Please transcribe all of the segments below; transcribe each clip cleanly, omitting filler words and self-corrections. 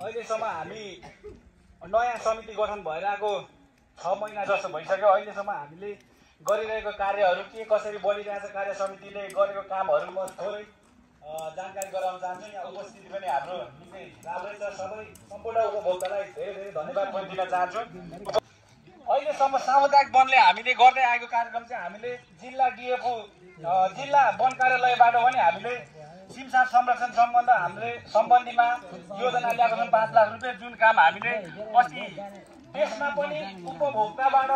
अहिलेसम्म हामी नयाँ समिति गठन भइरहेको 6 महिना जस्तो भइसक्यो। अहिलेसम्म हामीले गरिरहेको कार्यहरू के कसरी बढिरहेछ, कार्य समितिले गरेको कामहरू म थोरै जानकारी गराउन चाहन्छु। यहाँ उपस्थिति पनि हाम्रो निकै राम्रै छ। सबै सम्पूर्ण उपभोक्तालाई धेरै धेरै धन्यवाद पनि दिन चाहन्छु। अहिलेसम्म सामुदायिक वनले हामीले गर्दै आएको कार्यक्रम चाहिँ हामीले जिल्ला डिएफओ जिल्ला वन कार्यालयबाट पनि हामीले सिमसार संरक्षण सम्बन्धीमा योजना ल्याएको छौँ 5 लाख रुपियाँ, जुन काम हामीले अस्ति त्यसमा पनि उपभोक्ताबाट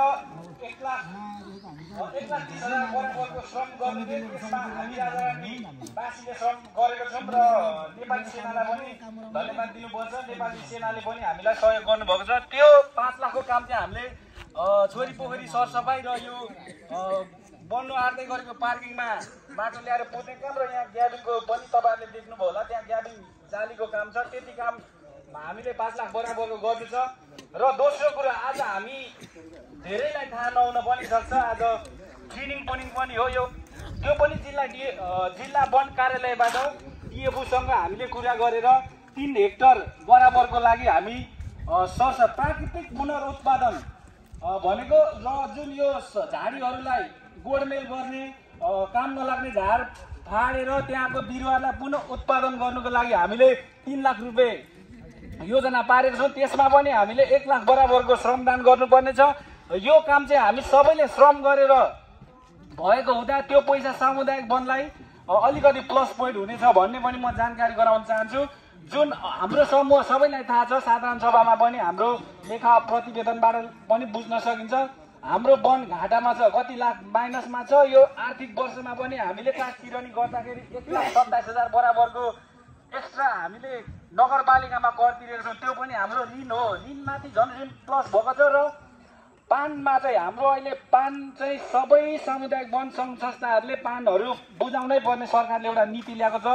1,30,000 बराबरको श्रम गर्ने त्यसमा हामी आदिवासीले श्रम गरेको छौँ र नेपाली सेनालाई पनि धन्यवाद दिनुपर्छ। नेपाली सेनाले पनि हामीलाई सहयोग गर्नुभएको छ। त्यो 5 लाखको काम चाहिँ हामीले छोरी पोखरी सरसफाइ र यो बन्नु आँट्दै गरेको पार्किङमा माटो ल्याएर पोत्ने काम र यहाँ ग्याबिङको पनि तपाईँहरूले देख्नुभयो होला, त्यहाँ ग्याबिङ जालीको काम छ। त्यति काम हामीले 5 लाख बराबरको गर्नु छ। र दोस्रो कुरा, आज हामी धेरैलाई थाहा नहुन पनि सक्छ, आज क्लिनिङ पनि हो यो, त्यो पनि जिल्ला वन कार्यालयबाट डिएफओसँग हामीले कुरा गरेर 3 हेक्टर बराबरको लागि हामी प्राकृतिक पुनरुत्पादन भनेको र जुन यो झाडीहरूलाई गोडमेल गर्ने काम नलाग्ने झार फाडेर त्यहाँको बिरुवालाई पुनः उत्पादन गर्नुको लागि हामीले 3 लाख रुपियाँ योजना पारेको छौँ। त्यसमा पनि हामीले 1 लाख बराबरको श्रमदान गर्नुपर्ने छ। यो काम चाहिँ हामी सबैले श्रम गरेर भएको हुँदा त्यो पैसा सामुदायिक वनलाई अलिकति प्लस पोइन्ट हुनेछ भन्ने पनि म जानकारी गराउन चाहन्छु। जुन हाम्रो समूह सबैलाई थाहा छ, साधारण सभामा पनि हाम्रो लेखा प्रतिवेदनबाट पनि बुझ्न सकिन्छ, हाम्रो वन घाटामा छ, कति लाख माइनसमा छ। यो आर्थिक वर्षमा पनि हामीले काठ किरनी गर्दाखेरि 1,27,000 बराबरको एक्स्ट्रा हामीले नगरपालिकामा कर तिरेको छौँ। त्यो पनि हाम्रो ऋण हो। ऋणमाथि झन् ऋण प्लस भएको छ। र पानमा चाहिँ हाम्रो अहिले पान चाहिँ सबै सामुदायिक वन सङ्घ संस्थाहरूले पानहरू बुझाउनै पर्ने सरकारले एउटा नीति ल्याएको छ।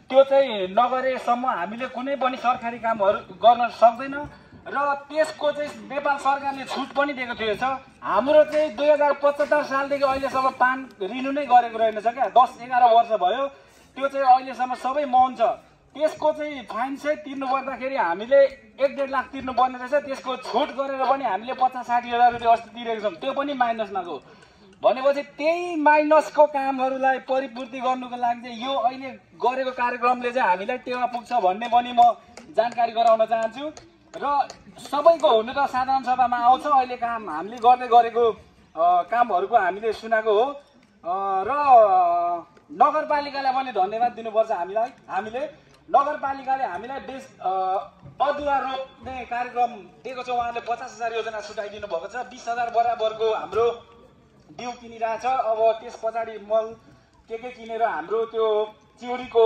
त्यो चाहिँ नगरेसम्म हामीले कुनै पनि सरकारी कामहरू गर्न सक्दैन। र त्यसको चाहिँ नेपाल सरकारले छुट पनि दिएको थिएछ। हाम्रो चाहिँ 2075 सालदेखि अहिलेसम्म पान रिन्यु नै गरेको रहेनछ क्या, 10-11 वर्ष भयो। त्यो चाहिँ अहिलेसम्म सबै मौन छ। त्यसको चाहिँ फाइन चाहिँ तिर्नु पर्दाखेरि हामीले 1-1.5 लाख तिर्नुपर्ने रहेछ। त्यसको छुट गरेर पनि हामीले 50-60 हजार रुपियाँ अस्ति तिरेको छौँ, त्यो पनि माइनसमा गयो। भनेपछि त्यही माइनसको कामहरूलाई परिपूर्ति गर्नुको लागि चाहिँ यो अहिले गरेको कार्यक्रमले चाहिँ हामीलाई टेवा पुग्छ भन्ने पनि म जानकारी गराउन चाहन्छु। र सबैको हुनु त साधारण सभामा आउँछ, अहिले काम हामीले गर्दै गरेको कामहरूको हामीले सुनाएको हो। र नगरपालिकालाई पनि धन्यवाद दिनुपर्छ। हामीले नगरपालिकाले हामीलाई अदुवा रोप्ने कार्यक्रम दिएको छ। उहाँले 50,000 योजना छुटाइदिनु भएको छ। 20,000 बराबरको हाम्रो बिउ किनिरहेछ। अब त्यस पछाडि मल के किनेर हाम्रो त्यो चिउरीको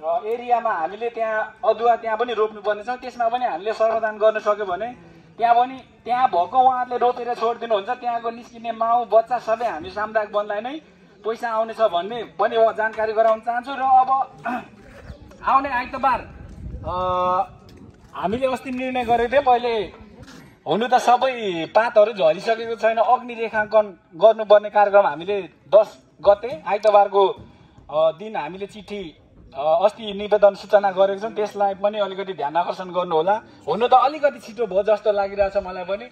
एरियामा हामीले त्यहाँ अदुवा त्यहाँ पनि रोप्नुपर्ने छ। त्यसमा पनि हामीले सर्वदान गर्न सक्यो भने त्यहाँ भएको उहाँहरूले रोपेर छोडिदिनुहुन्छ। त्यहाँको निस्किने माउ बच्चा सबै हामी सामुदायिक वनलाई नै पैसा आउनेछ भन्ने पनि म जानकारी गराउन चाहन्छु। र अब आउने आइतबार हामीले अस्ति निर्णय गरेको थियौँ, पहिले हुनु त सबै पातहरू झरिसकेको छैन, अग्नि रेखाङ्कन गर्नुपर्ने कार्यक्रम हामीले 10 गते आइतबारको दिन हामीले चिठी अस्ति निवेदन सूचना गरेको छौँ। त्यसलाई पनि अलिकति ध्यान आकर्षण गर्नु होला। हुनु त अलिकति छिटो भयो जस्तो लागिरहेछ मलाई पनि।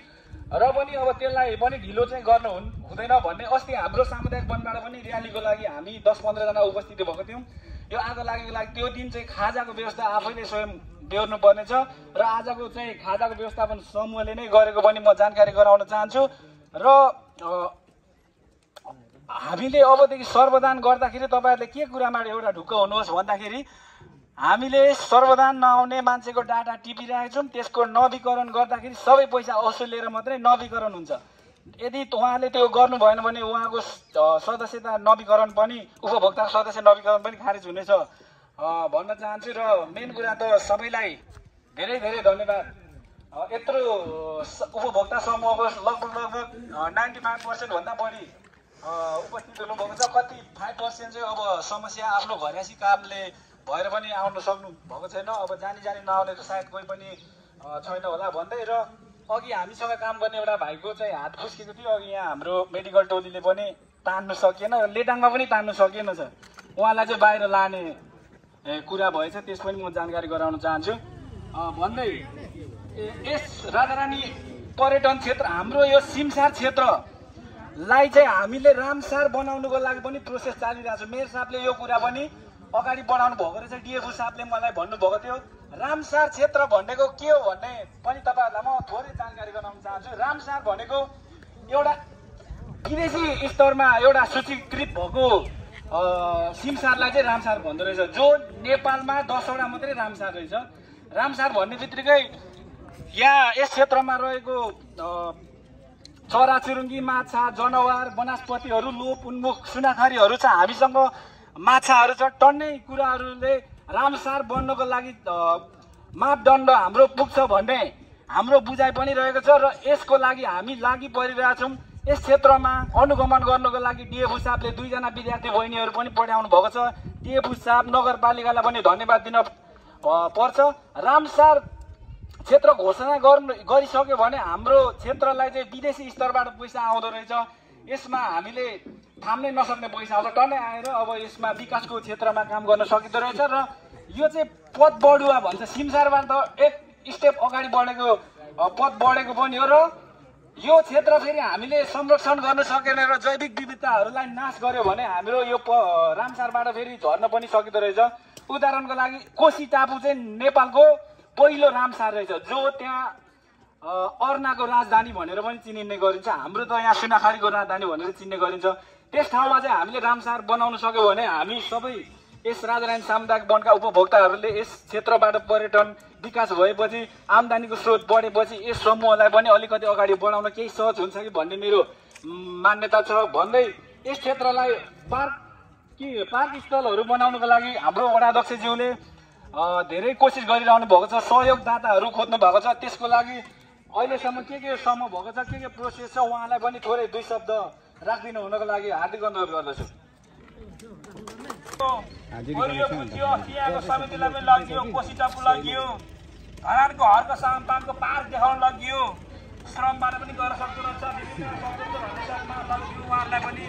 र पनि अब त्यसलाई पनि ढिलो चाहिँ गर्नु हुँदैन भन्ने अस्ति हाम्रो सामुदायिक वनबाट पनि र्यालीको लागि हामी 10-15 जना उपस्थित भएको थियौँ। यो आगो लागेको लागि त्यो दिन चाहिँ खाजाको व्यवस्था आफैले स्वयं बेहोर्नु पर्नेछ। र आजको चाहिँ खाजाको व्यवस्थापन समूहले नै गरेको पनि म जानकारी गराउन चाहन्छु। र हामीले अबदेखि सर्वदान गर्दाखेरि तपाईँहरूले के कुरामा एउटा ढुक्क हुनुहोस् भन्दाखेरि हामीले सर्वदान नआउने मान्छेको डाटा टिपिरहेको छौँ। त्यसको नवीकरण गर्दाखेरि सबै पैसा असुलेर मात्रै नवीकरण हुन्छ। यदि उहाँले त्यो गर्नु भएन भने उहाँको सदस्यता नवीकरण पनि उपभोक्ता सदस्य नवीकरण पनि खारेज हुनेछ भन्न चाहन्छु। र मेन कुरा त सबैलाई धेरै धेरै धन्यवाद। यत्रो उपभोक्ता समूहको लगभग 95% भन्दा बढी उपस्थित हुनुभएको छ। कति 5% चाहिँ अब समस्या आफ्नो घरेसी कामले भएर पनि आउन सक्नु भएको छैन। अब जानी नआउने त सायद कोही पनि छैन होला भन्दै। र अघि हामीसँग काम गर्ने एउटा भाइको चाहिँ हात फुस्केको थियो। अघि यहाँ हाम्रो मेडिकल टोलीले पनि तान्नु सकिएन, लेटाङमा पनि तान्नु सकिएन छ। उहाँलाई चाहिँ बाहिर लाने कुरा भएछ, त्यस पनि म जानकारी गराउन चाहन्छु। भन्दै यस राजारानी पर्यटन क्षेत्र हाम्रो यो सिमसार क्षेत्रलाई चाहिँ हामीले रामसार बनाउनुको लागि पनि प्रोसेस चालिरहेको छ। मेयर साहबले यो कुरा पनि अगाडि बढाउनु भएको रहेछ। डिएफओ साहबले मलाई भन्नुभएको थियो रामसार क्षेत्र भनेको के हो भन्ने पनि तपाईँहरूलाई म थोरै जानकारी गराउन चाहन्छु। रामसार भनेको एउटा विदेशी स्तरमा एउटा सूचीकृत भएको सिमसारलाई चाहिँ रामसार भन्दो रहेछ, जो नेपालमा 10 वटा मात्रै रामसार रहेछ। रामसार भन्ने बित्तिकै यहाँ यस क्षेत्रमा रहेको चराचुरुङ्गी, माछा, जनावर, वनस्पतिहरू, लोप उन्मुख सुनाखरीहरू छ, हामीसँग माछाहरू छ। टन्नै कुराहरूले रामसार बन्नको लागि मापदण्ड हाम्रो पुग्छ भन्ने हाम्रो बुझाइ पनि रहेको छ र यसको लागि हामी लागि परिरहेछौँ। यस क्षेत्रमा अनुगमन गर्नको लागि डिएफओ साहबले 2 जना विद्यार्थी बहिनीहरू पनि पठाउनु भएको छ। डिएफओ साहब नगरपालिकालाई पनि धन्यवाद दिन पर्छ। रामसार क्षेत्र घोषणा गरिसक्यो भने हाम्रो क्षेत्रलाई चाहिँ विदेशी स्तरबाट पैसा आउँदो रहेछ। यसमा हामीले थाम्नै नसक्ने पैसा आउँछ, टन्नै आएर अब यसमा विकासको क्षेत्रमा काम गर्न सकिँदो रहेछ र यो चाहिँ पद बढुवा भन्छ। सिमसारबाट त एक स्टेप अगाडि बढेको पद बढेको पनि हो र यो क्षेत्र फेरि हामीले संरक्षण गर्न सकेन र जैविक विविधताहरूलाई नाश गर्यो भने हाम्रो यो रामसारबाट फेरि झर्न पनि सकिँदो रहेछ। उदाहरणको लागि कोशी टापु चाहिँ नेपालको पहिलो रामसार रहेछ, जो त्यहाँ अर्नाको राजधानी भनेर पनि चिनिने गरिन्छ। हाम्रो त यहाँ सुनाखरीको राजधानी भनेर चिन्ने गरिन्छ। त्यस ठाउँमा चाहिँ हामीले रामसार बनाउन सक्यो भने हामी सबै यस राजारानी सामुदायिक वनका उपभोक्ताहरूले यस क्षेत्रबाट पर्यटन विकास भएपछि आम्दानीको स्रोत बढेपछि यस समूहलाई पनि अलिकति अगाडि बढाउन केही सहज हुन्छ कि भन्ने मेरो मान्यता छ। भन्दै यस क्षेत्रलाई पार्क स्थलहरू बनाउनको लागि हाम्रो वडाध्यक्षज्यूले धेरै कोसिस गरिरहनु भएको छ, सहयोगदाताहरू खोज्नु भएको छ। त्यसको लागि अहिलेसम्म के सम्भव भएको छ, के प्रोसेस छ, उहाँलाई पनि थोरै 2 शब्द राखिदिनु हुनको लागि हार्दिक अनुरोध गर्दछु। त्यहाँको समितिलाई पनि लगियो, कोशी टापु लगियो, धरानको हर्क सामपाङको पार्क देखाउन लगियो, श्रमबाट पनि गर्न सक्दो रहेछ, विभिन्न भन्नेसम्म लगियो। उहाँहरूलाई पनि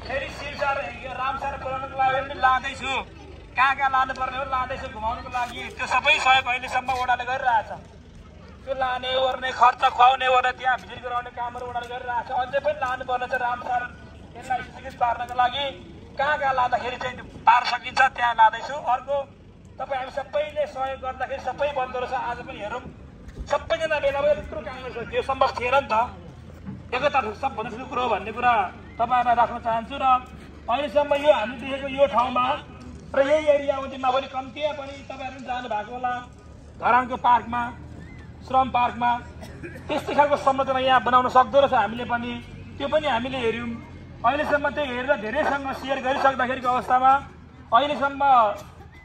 फेरि सिमसार रामसार बनाउनको लागि पनि लाँदैछु, कहाँ लानुपर्ने हो लाँदैछु घुमाउनुको लागि। त्यो सबै सहयोग अहिलेसम्म वडाले गरिरहेछ। त्यो लाने ओर्ने खर्च खुवाउने ओर्ने त्यहाँ भिजिट गराउने कामहरू वडाले गरिरहेछ। अझै पनि लानुपर्ने छ रामसार यसलाई स्वीकृत पार्नको लागि। कहाँ लाँदाखेरि चाहिँ पार सकिन्छ त्यहाँ लाँदैछु। अर्को तपाईँ हामी सबैले सहयोग गर्दाखेरि सबै बन्दो रहेछ। आज पनि हेरौँ सबैजना बेला बेला यत्रो काम गर्छ, त्यो सम्भव थिएन नि त। एकता सबभन्दा ठुलो कुरो भन्ने कुरा तपाईँहरूलाई राख्न चाहन्छु। र अहिलेसम्म यो हामी देखेको यो ठाउँमा र यही एरियामा पनि कम्ती पनि तपाईँहरू जानु भएको होला धरानको पार्कमा, श्रम पार्कमा त्यस्तै खालको संरचना यहाँ बनाउन सक्दो रहेछ हामीले पनि। त्यो पनि हामीले हेऱ्यौँ। अहिलेसम्म त्यो हेरेर धेरैसँग सेयर गरिसक्दाखेरिको अवस्थामा अहिलेसम्म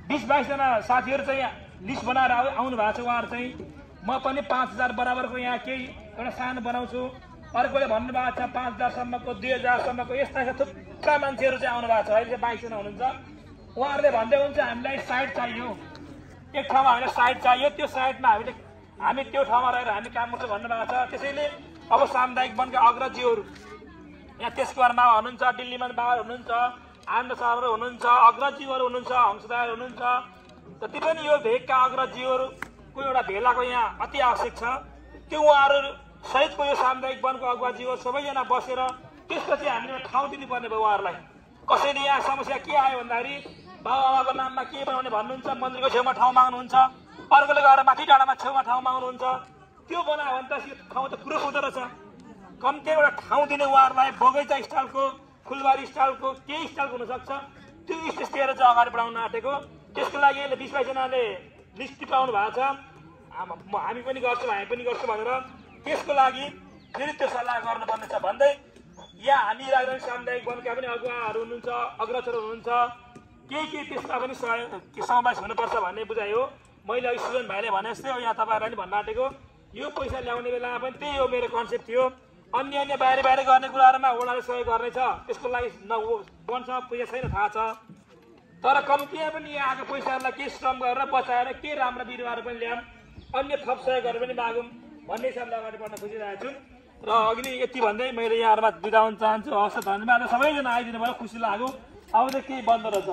20-22 जना साथीहरू चाहिँ लिस्ट बनाएर आउनु भएको छ। उहाँहरू चाहिँ म पनि 5000 बराबरको यहाँ केही एउटा सानो बनाउँछु, अर्कोले भन्नुभएको छ 5000 सम्मको, 2000 सम्मको, यस्ता थुप्रा मान्छेहरू चाहिँ आउनु भएको छ। अहिले चाहिँ 22 जना हुनुहुन्छ। उहाँहरूले भन्दै हुन्छ हामीलाई साइट चाहियो, एक ठाउँमा हामीलाई साइट चाहियो, त्यो साइटमा हामी त्यो ठाउँमा रहेर हामी काम गर्छौँ भन्नुभएको छ। त्यसैले अब सामुदायिक वनका अग्रजीहरू यहाँ त्यसकोमा हुनुहुन्छ, दिल्लीमा बाबा हुनुहुन्छ, आनन्द सरहरू हुनुहुन्छ, अग्रजीहरू हुनुहुन्छ, हंसदार हुनुहुन्छ। जति पनि यो भेगका अग्रजीहरूको एउटा भेलाको यहाँ अति आवश्यक छ। त्यो उहाँहरू सहितको यो सामुदायिक वनको अग्रजीहरू सबैजना बसेर त्यसपछि हामीले ठाउँ दिनुपर्ने भयो उहाँहरूलाई। कसैले यहाँ समस्या के आयो भन्दाखेरि बाबाको नाममा के बनाउने भन्नुहुन्छ, मन्दिरको छेउमा ठाउँ माग्नुहुन्छ, अर्कोले गएर माथि डाँडामा छेउमा ठाउँ माग्नुहुन्छ। त्यो बनायो भने त यो ठाउँ त पुरो हुँदो रहेछ। कम्ती एउटा ठाउँ दिने उहाँहरूलाई बगैँचा स्टाइलको, फुलबारी स्टाइलको, केही स्टाइलको हुनसक्छ। त्यो स्टेज दिएर चाहिँ अगाडि बढाउन आँटेको। त्यसको लागि अहिले 20-22 जनाले लिस्ट टिपाउनु भएको छ। हामी पनि गर्छौँ, हामी पनि गर्छौँ भनेर। त्यसको लागि फेरि त्यो सल्लाह गर्नुपर्ने छ भन्दै यहाँ हामी राजधानी सामुदायिक वनका पनि अगुवाहरू हुनुहुन्छ, अग्रजहरू हुनुहुन्छ, केही त्यसमा पनि समावेश हुनुपर्छ भन्ने बुझाइ हो। मैले अघि सुजन भाइले भने जस्तै यहाँ तपाईँहरूलाई पनि भन्न आँटेको यो पैसा ल्याउने बेलामा पनि त्यही हो मेरो कन्सेप्ट थियो। अन्य बाहिर गर्ने कुराहरूमा वडाले सहयोग गर्नेछ, त्यसको लागि वनसँग पैसा छैन थाहा छ। तर कम्तीमा पनि यहाँ आएको पैसाहरूलाई केही श्रम गरेर बचाएर के राम्रो बिरुवाहरू पनि ल्याऊँ, अन्य थप सहयोगहरू पनि मागौँ भन्ने हिसाबले अगाडि बढ्न खोजिरहेको छु। र अघि नै यति भन्दै मैले यहाँहरूमा बिदा हुन चाहन्छु। हवस्, धन्यवाद। सबैजना आइदिनु भयो, खुसी लाग्यो। अब चाहिँ केही बन्द रहेछ।